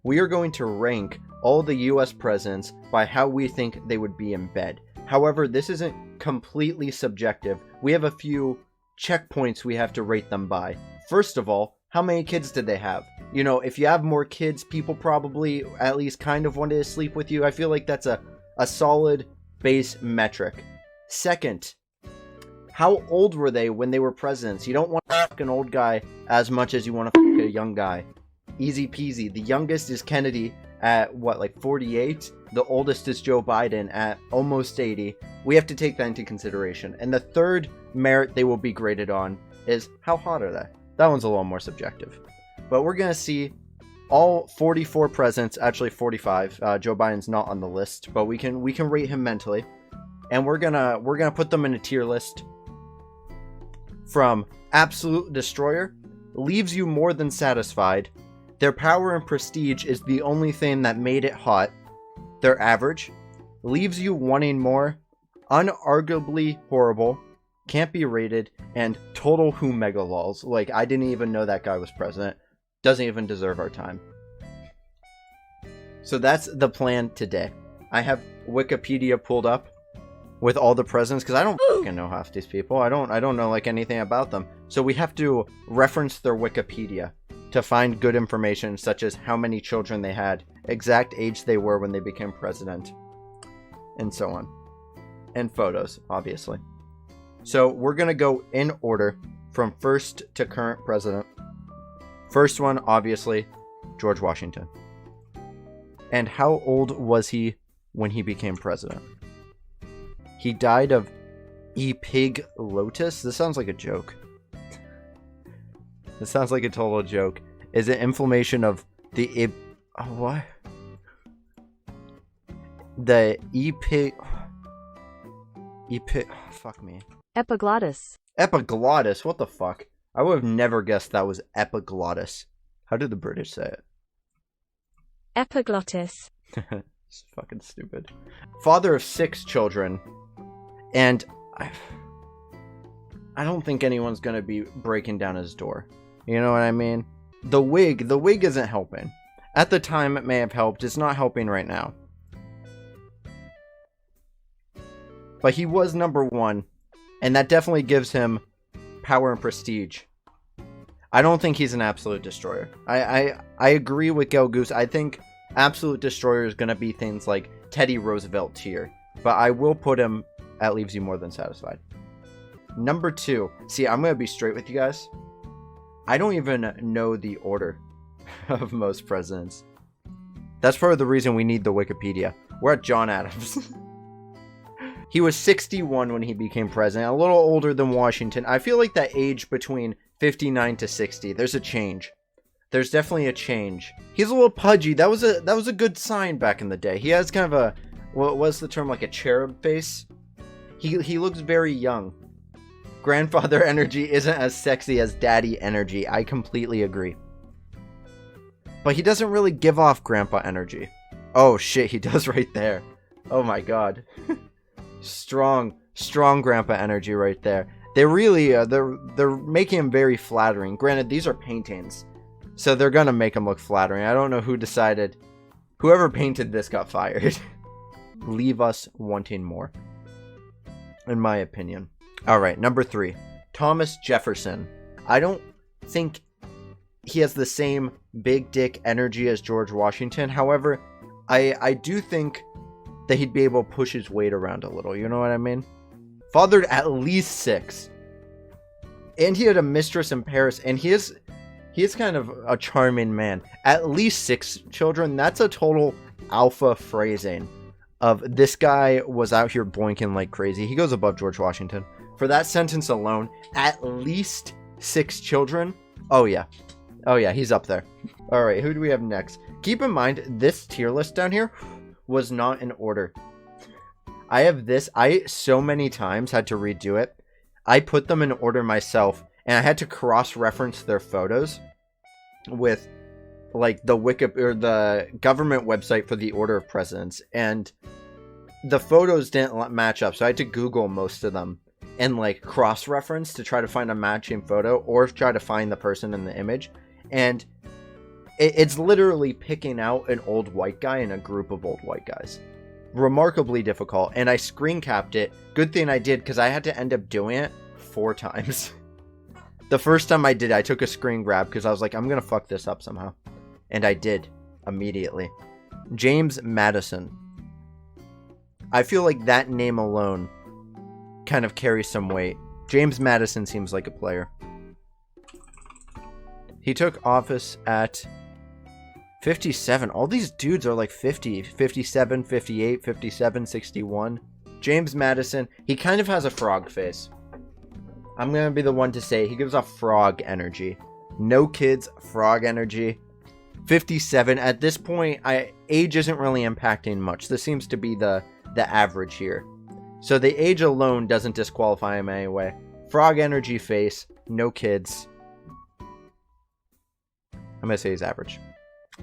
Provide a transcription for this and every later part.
we are going to rank all the US presidents by how we think they would be in bed. However, this isn't completely subjective. We have a few checkpoints we have to rate them by. First of all, how many kids did they have? You know, if you have more kids, people probably at least kind of wanted to sleep with you. I feel like that's a solid base metric. Second, how old were they when they were presidents? You don't want to fuck an old guy as much as you want to fuck a young guy. Easy peasy. The youngest is Kennedy at, what, like 48? The oldest is Joe Biden at almost 80. We have to take that into consideration. And the third merit they will be graded on is how hot are they? That one's a little more subjective. But we're going to see all 44 presidents, actually 45. Joe Biden's not on the list, but we can rate him mentally. And we're gonna put them in a tier list from absolute destroyer, leaves you more than satisfied, their power and prestige is the only thing that made it hot, their average, leaves you wanting more, unarguably horrible, can't be rated, and total who mega lols. Like, I didn't even know that guy was president. Doesn't even deserve our time. So that's the plan today. I have Wikipedia pulled up with all the presidents because I don't fucking know half these people. I don't know like anything about them. So we have to reference their Wikipedia to find good information, such as how many children they had, exact age they were when they became president, and so on. And photos, obviously. So we're going to go in order from first to current president. First one, obviously, George Washington. And how old was he when he became president? He died of epiglottis. This sounds like a joke. This sounds like a total joke. Is it inflammation of the what? The fuck me. Epiglottis. Epiglottis. What the fuck? I would have never guessed that was epiglottis. How did the British say it? Epiglottis. It's fucking stupid. Father of 6 children. And I don't think anyone's going to be breaking down his door. You know what I mean? The wig isn't helping. At the time, it may have helped. It's not helping right now. But he was number 1. And that definitely gives him power and prestige. I don't think he's an absolute destroyer. I agree with Gale Goose. I think absolute destroyer is going to be things like Teddy Roosevelt tier. But I will put him at leaves you more than satisfied. Number 2. See, I'm going to be straight with you guys. I don't even know the order of most presidents. That's part of the reason we need the Wikipedia. We're at John Adams. He was 61 when he became president, a little older than Washington. I feel like that age between 59 to 60, there's a change. There's definitely a change. He's a little pudgy. That was a good sign back in the day. He has kind of a, what was the term, like a cherub face? He looks very young. Grandfather energy isn't as sexy as daddy energy. I completely agree. But he doesn't really give off grandpa energy. Oh shit, he does right there. Oh my god. Strong grandpa energy right there. They really, they're making him very flattering. Granted, these are paintings, so they're gonna make him look flattering. I don't know who decided. Whoever painted this got fired. Leave us wanting more, in my opinion. Alright, number 3. Thomas Jefferson. I don't think he has the same big dick energy as George Washington. However, I do think that he'd be able to push his weight around a little. You know what I mean? Fathered at least 6. And he had a mistress in Paris. And he is kind of a charming man. At least 6 children. That's a total alpha phrasing of this guy was out here boinking like crazy. He goes above George Washington. For that sentence alone, at least 6 children. Oh yeah, he's up there. Alright, who do we have next? Keep in mind, this tier list down here was not in order. I have this. I so many times had to redo it. I put them in order myself, and I had to cross-reference their photos with like the the government website for the order of presidents, and the photos didn't match up, so I had to Google most of them and like cross-reference to try to find a matching photo or try to find the person in the image. And It's literally picking out an old white guy in a group of old white guys. Remarkably difficult, and I screen capped it. Good thing I did, because I had to end up doing it 4 times. The first time I did, I took a screen grab, because I was like, I'm going to fuck this up somehow. And I did, immediately. James Madison. I feel like that name alone kind of carries some weight. James Madison seems like a player. He took office at 57. All these dudes are like 50, 57, 58, 57, 61. James Madison, he kind of has a frog face. I'm going to be the one to say he gives off frog energy. No kids, frog energy. 57. At this point, age isn't really impacting much. This seems to be the average here. So the age alone doesn't disqualify him anyway. Frog energy face, no kids. I'm going to say he's average.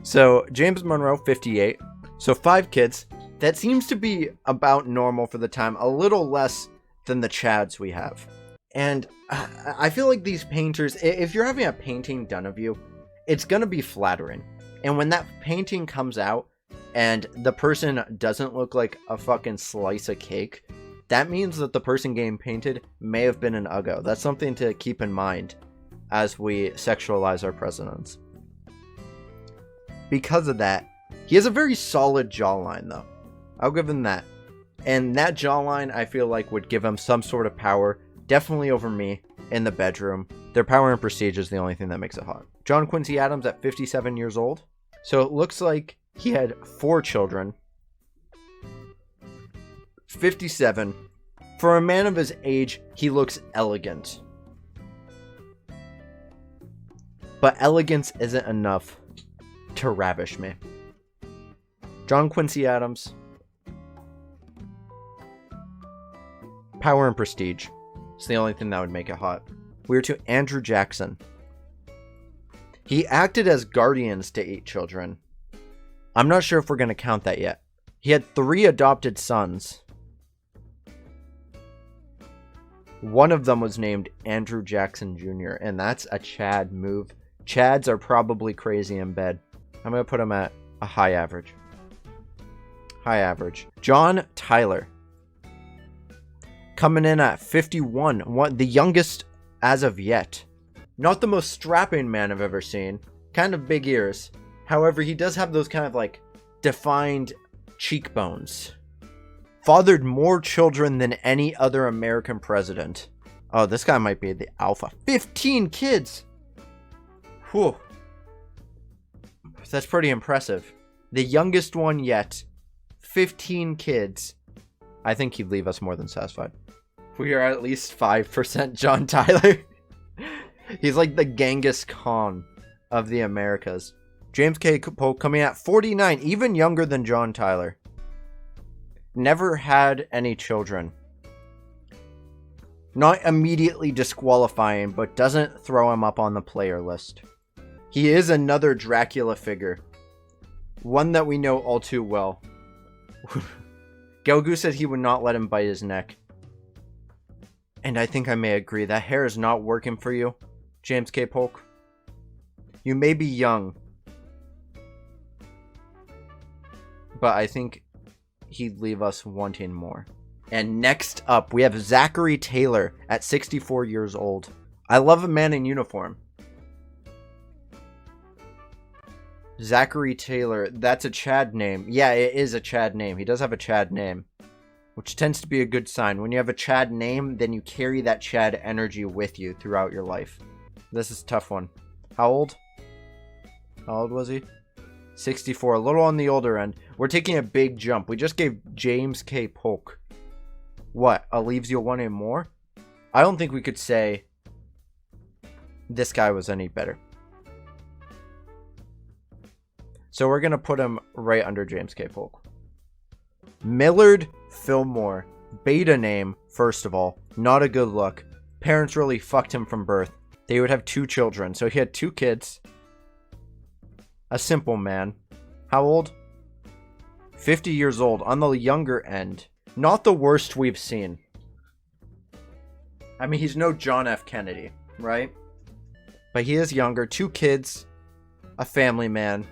So James Monroe, 58. So 5 kids. That seems to be about normal for the time. A little less than the Chads we have. And I feel like these painters, if you're having a painting done of you, it's going to be flattering. And when that painting comes out and the person doesn't look like a fucking slice of cake, that means that the person getting painted may have been an uggo. That's something to keep in mind as we sexualize our presidents. Because of that, he has a very solid jawline, though. I'll give him that. And that jawline, I feel like, would give him some sort of power, definitely over me, in the bedroom. Their power and prestige is the only thing that makes it hot. John Quincy Adams at 57 years old. So it looks like he had 4 children. 57. For a man of his age, he looks elegant. But elegance isn't enough to ravish me. John Quincy Adams. Power and prestige. It's the only thing that would make it hot. We're to Andrew Jackson. He acted as guardians to 8 children. I'm not sure if we're going to count that yet. He had 3 adopted sons. One of them was named Andrew Jackson Jr., and that's a Chad move. Chads are probably crazy in bed. I'm going to put him at a high average. High average. John Tyler. Coming in at 51. The youngest as of yet. Not the most strapping man I've ever seen. Kind of big ears. However, he does have those kind of like defined cheekbones. Fathered more children than any other American president. Oh, this guy might be the alpha. 15 kids! Whew. That's pretty impressive. The youngest one yet. 15 kids. I think he'd leave us more than satisfied. We are at least 5% John Tyler. He's like the Genghis Khan of the Americas. James K. Polk coming at 49, even younger than John Tyler. Never had any children. Not immediately disqualifying, but doesn't throw him up on the player list. He is another Dracula figure. One that we know all too well. Gelgu said he would not let him bite his neck. And I think I may agree. That hair is not working for you, James K. Polk. You may be young, but I think he'd leave us wanting more. And next up, we have Zachary Taylor at 64 years old. I love a man in uniform. Zachary Taylor, that's a Chad name. Yeah, it is a Chad name. He does have a Chad name, which tends to be a good sign. When you have a Chad name, then you carry that Chad energy with you throughout your life. This is a tough one. How old? How old was he? 64, a little on the older end. We're taking a big jump. We just gave James K. Polk. What? Leaves you wanting more? I don't think we could say this guy was any better. So we're going to put him right under James K. Polk. Millard Fillmore. Beta name, first of all. Not a good look. Parents really fucked him from birth. They would have 2 children. So he had 2 kids. A simple man. How old? 50 years old. On the younger end. Not the worst we've seen. I mean, he's no John F. Kennedy, right? But he is younger. 2 kids. A family man.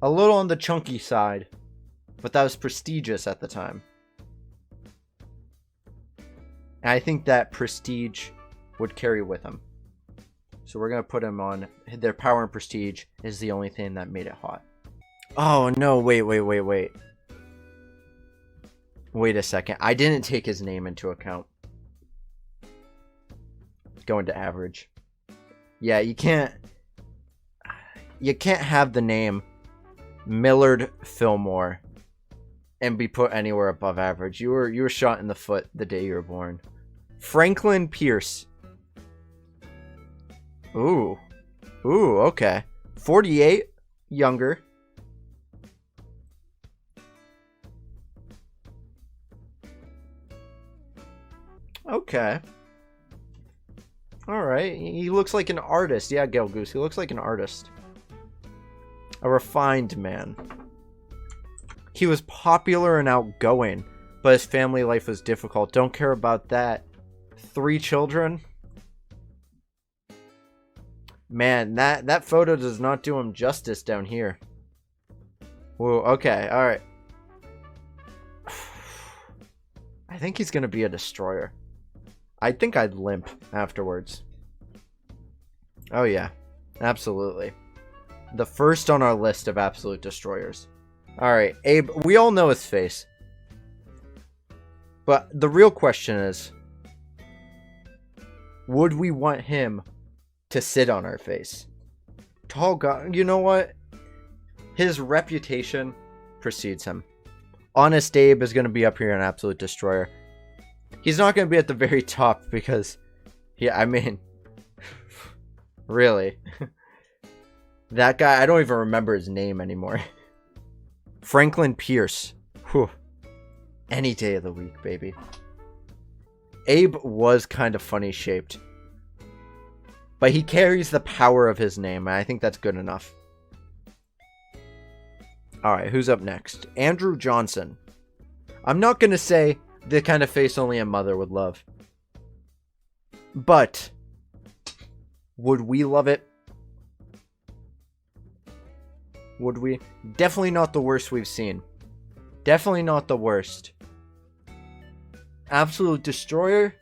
A little on the chunky side, but that was prestigious at the time. And I think that prestige would carry with him. So we're going to put him on. Their power and prestige is the only thing that made it hot. Oh, no. Wait. Wait a second. I didn't take his name into account. Going to average. Yeah, you can't have the name Millard Fillmore and be put anywhere above average. You were shot in the foot the day you were born. Franklin Pierce. Ooh, okay. 48, younger. Okay. Alright, he looks like an artist. Yeah, Gale Goose, he looks like an artist. A refined man. He was popular and outgoing, but his family life was difficult. Don't care about that. 3 children? Man, that photo does not do him justice down here. Whoa, okay, alright. I think he's gonna be a destroyer. I think I'd limp afterwards. Oh yeah, absolutely. The first on our list of absolute destroyers. Alright, Abe, we all know his face. But the real question is, would we want him to sit on our face? Tall guy, you know what? His reputation precedes him. Honest Abe is going to be up here an absolute destroyer. He's not going to be at the very top because, yeah, I mean, really. That guy, I don't even remember his name anymore. Franklin Pierce. Whew. Any day of the week, baby. Abe was kind of funny shaped. But he carries the power of his name, and I think that's good enough. Alright, who's up next? Andrew Johnson. I'm not going to say the kind of face only a mother would love. But, would we love it? Would we? Definitely not the worst we've seen. Definitely not the worst. Absolute destroyer?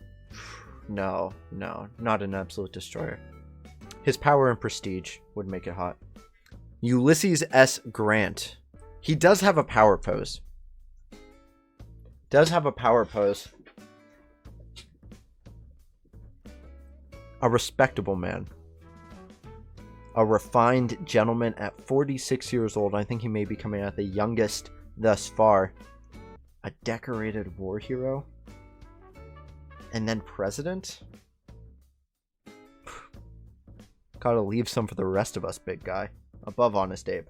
No, not an absolute destroyer. His power and prestige would make it hot. Ulysses S. Grant. He does have a power pose. A respectable man. A refined gentleman at 46 years old. I think he may be coming out the youngest thus far. A decorated war hero. And then president? Gotta leave some for the rest of us, big guy. Above Honest Abe.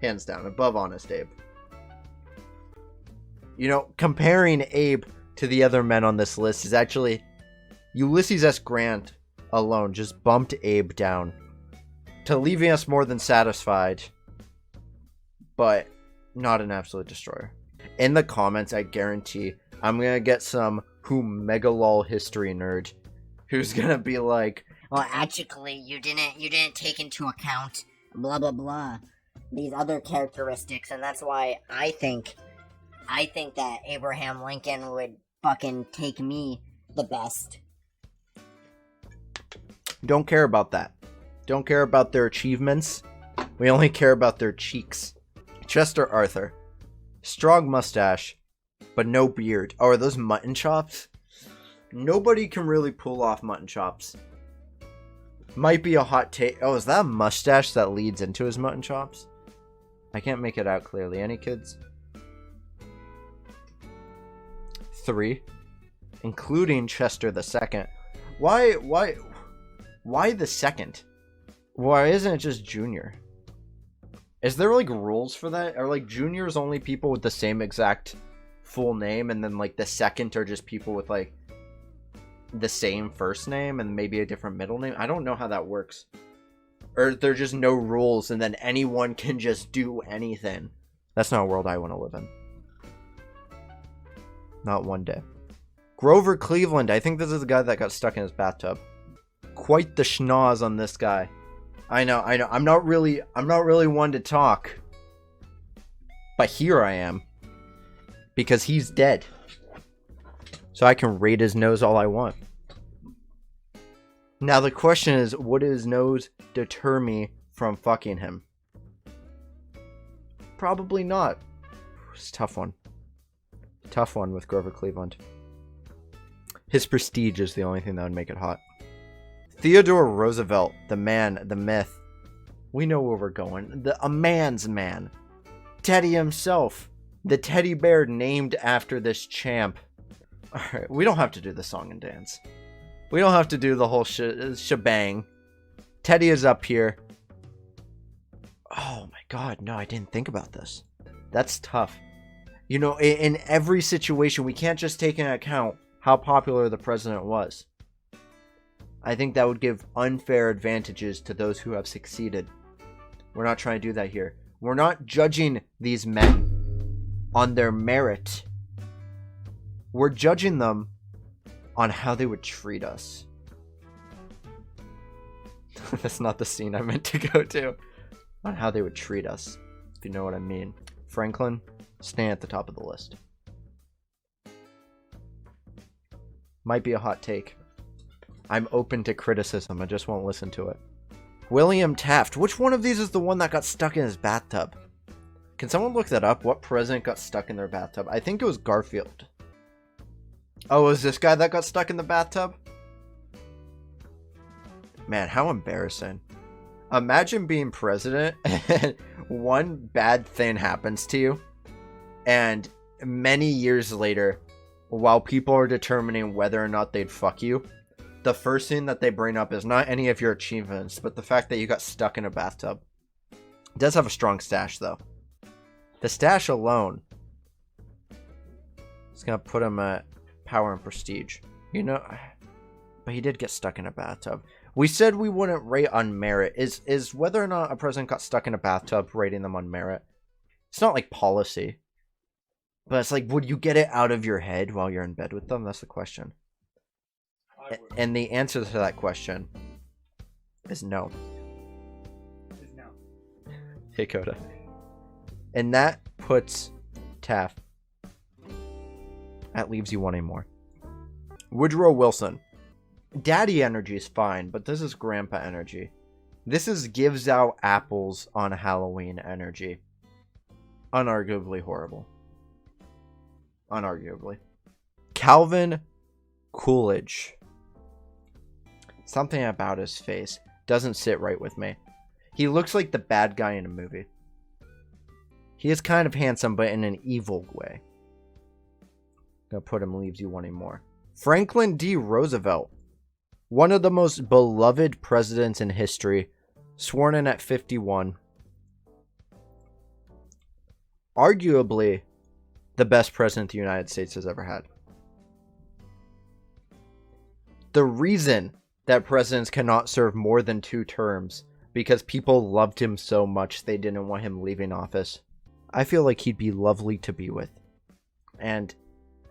Hands down, above Honest Abe. You know, comparing Abe to the other men on this list is actually... Ulysses S. Grant alone just bumped Abe down to leaving us more than satisfied, but not an absolute destroyer. In the comments, I guarantee I'm gonna get some megalol history nerd who's gonna be like, well, actually, you didn't take into account blah blah blah these other characteristics, and that's why I think that Abraham Lincoln would fucking take me the best. Don't care about that. Don't care about their achievements. We only care about their cheeks. Chester Arthur. Strong mustache, but no beard. Oh, are those mutton chops? Nobody can really pull off mutton chops. Might be a hot take. Oh, is that a mustache that leads into his mutton chops? I can't make it out clearly. Any kids? 3. Including Chester the Second. Why the second? Why isn't it just Junior? Is there like rules for that? Are like juniors only people with the same exact full name, and then like the second are just people with like the same first name and maybe a different middle name? I don't know how that works. Or there are just no rules and then anyone can just do anything. That's not a world I want to live in. Not one day. Grover Cleveland. I think this is the guy that got stuck in his bathtub. quite the schnoz on this guy. I know. I'm not really one to talk. But here I am. Because he's dead. So I can rate his nose all I want. Now the question is, would his nose deter me from fucking him? Probably not. It's a tough one. Tough one with Grover Cleveland. His prestige is the only thing that would make it hot. Theodore Roosevelt, the man, the myth. We know where we're going. A man's man. Teddy himself. The teddy bear named after this champ. Alright, we don't have to do the song and dance. We don't have to do the whole shebang. Teddy is up here. Oh my god, no, I didn't think about this. That's tough. You know, in every situation, we can't just take into account how popular the president was. I think that would give unfair advantages to those who have succeeded. We're not trying to do that here. We're not judging these men on their merit. We're judging them on how they would treat us. That's not the scene I meant to go to. On how they would treat us, if you know what I mean. Franklin, staying at the top of the list. Might be a hot take. I'm open to criticism, I just won't listen to it. William Taft. Which one of these is the one that got stuck in his bathtub? Can someone look that up? What president got stuck in their bathtub? I think it was Garfield. Oh, was this guy that got stuck in the bathtub? Man, how embarrassing. Imagine being president and one bad thing happens to you. And many years later, while people are determining whether or not they'd fuck you, the first thing that they bring up is not any of your achievements, but the fact that you got stuck in a bathtub. It does have a strong stash, though. The stash alone is going to put him at power and prestige. You know, but he did get stuck in a bathtub. We said we wouldn't rate on merit. Is whether or not a president got stuck in a bathtub rating them on merit? It's not like policy. But it's like, would you get it out of your head while you're in bed with them? That's the question. And the answer to that question is no. Hey, Coda. And that puts Taft. That leaves you wanting more. Woodrow Wilson. Daddy energy is fine, but this is grandpa energy. This is gives out apples on Halloween energy. Unarguably horrible. Unarguably. Calvin Coolidge. Something about his face doesn't sit right with me. He looks like the bad guy in a movie. He is kind of handsome, but in an evil way. Gonna put him leaves you wanting more. Franklin D. Roosevelt. One of the most beloved presidents in history. Sworn in at 51. Arguably the best president the United States has ever had. The reason that presidents cannot serve more than 2 terms because people loved him so much they didn't want him leaving office. I feel like he'd be lovely to be with. And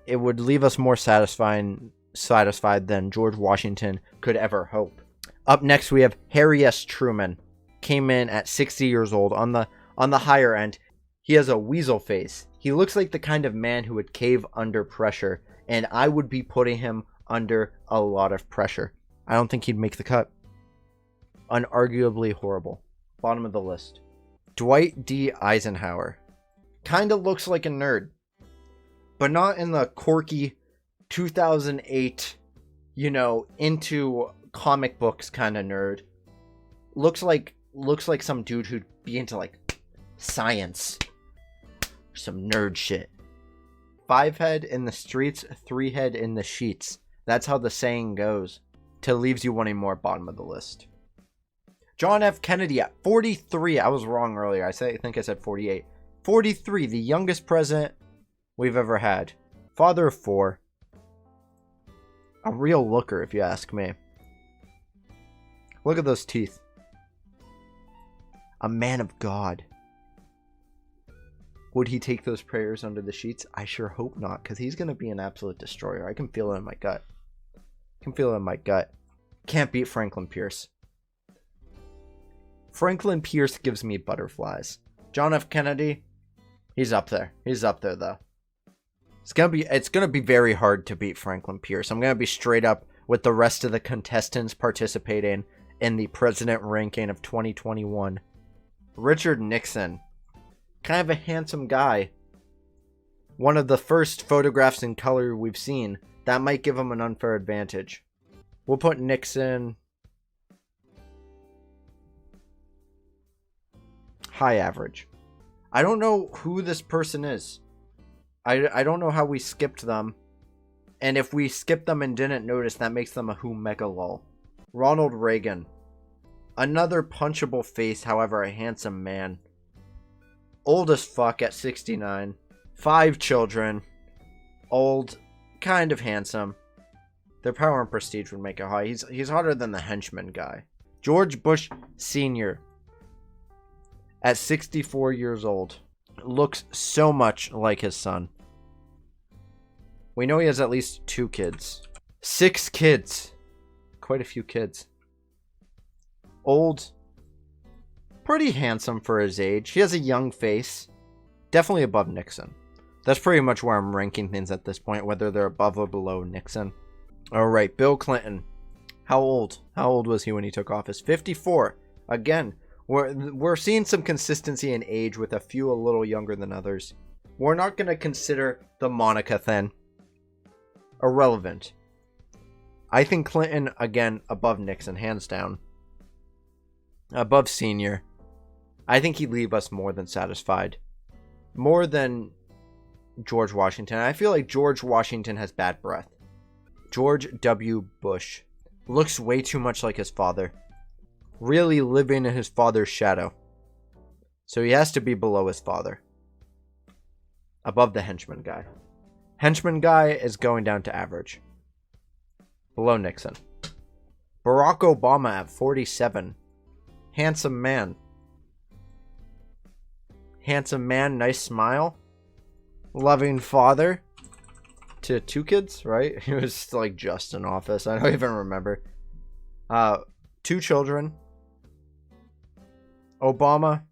it would leave us more satisfied than George Washington could ever hope. Up next we have Harry S. Truman. Came in at 60 years old on the higher end. He has a weasel face. He looks like the kind of man who would cave under pressure, and I would be putting him under a lot of pressure. I don't think he'd make the cut. Unarguably horrible. Bottom of the list. Dwight D Eisenhower. Kinda looks like a nerd, but not in the quirky 2008, into comic books kind of nerd. Looks like some dude who'd be into like science. Some nerd shit. 5 head in the streets, 3 head in the sheets. That's how the saying goes. Till leaves you wanting more, bottom of the list. John F. Kennedy at 43. I was wrong earlier. I think I said 48. 43, the youngest president we've ever had. Father of 4. A real looker, if you ask me. Look at those teeth. A man of God. Would he take those prayers under the sheets? I sure hope not, because he's going to be an absolute destroyer. I can feel it in my gut. Can't beat Franklin Pierce. Franklin Pierce gives me butterflies. John F. Kennedy, he's up there. He's up there though. It's gonna be very hard to beat Franklin Pierce. I'm gonna be straight up with the rest of the contestants participating in the president ranking of 2021. Richard Nixon, kind of a handsome guy. One of the first photographs in color we've seen. That might give him an unfair advantage. We'll put Nixon high average. I don't know who this person is. I don't know how we skipped them. And if we skipped them and didn't notice, that makes them a who mega lol. Ronald Reagan. Another punchable face, however, a handsome man. Old as fuck at 69. 5 children. Old, kind of handsome. Their power and prestige would make it high. He's hotter than the henchman guy. George Bush Sr. at 64 years old. Looks so much like his son. We know he has at least 2 kids. 6 kids. Quite a few kids. Old. Pretty handsome for his age. He has a young face. Definitely above Nixon. That's pretty much where I'm ranking things at this point, whether they're above or below Nixon. Alright, Bill Clinton. How old? How old was he when he took office? 54. Again, we're seeing some consistency in age with a few a little younger than others. We're not going to consider the Monica thing irrelevant. I think Clinton, again, above Nixon, hands down. Above Senior. I think he'd leave us more than satisfied. More than George Washington. I feel like George Washington has bad breath. George W. Bush. Looks way too much like his father. Really living in his father's shadow. So he has to be below his father. Above the henchman guy. Henchman guy is going down to average. Below Nixon. Barack Obama at 47. Handsome man. Handsome man, nice smile. Loving father. To 2 kids, right? He was like just in office. I don't even remember. 2 children. Obama.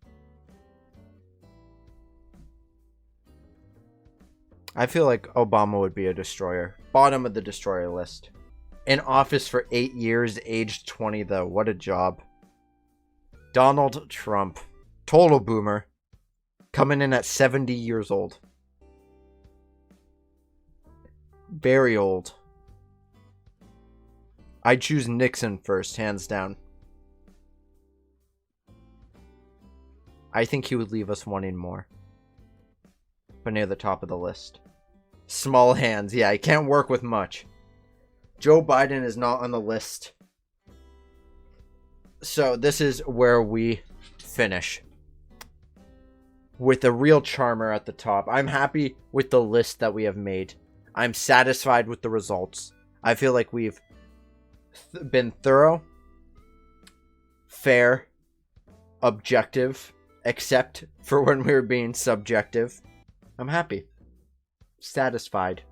I feel like Obama would be a destroyer. Bottom of the destroyer list. In office for 8 years, aged 20 though. What a job. Donald Trump. Total boomer. Coming in at 70 years old. Very old. I choose Nixon first, hands down. I think he would leave us wanting more. But near the top of the list. Small hands. Yeah, he can't work with much. Joe Biden is not on the list. So this is where we finish. With a real charmer at the top. I'm happy with the list that we have made. I'm satisfied with the results. I feel like we've been thorough, fair, objective, except for when we were being subjective. I'm happy. Satisfied.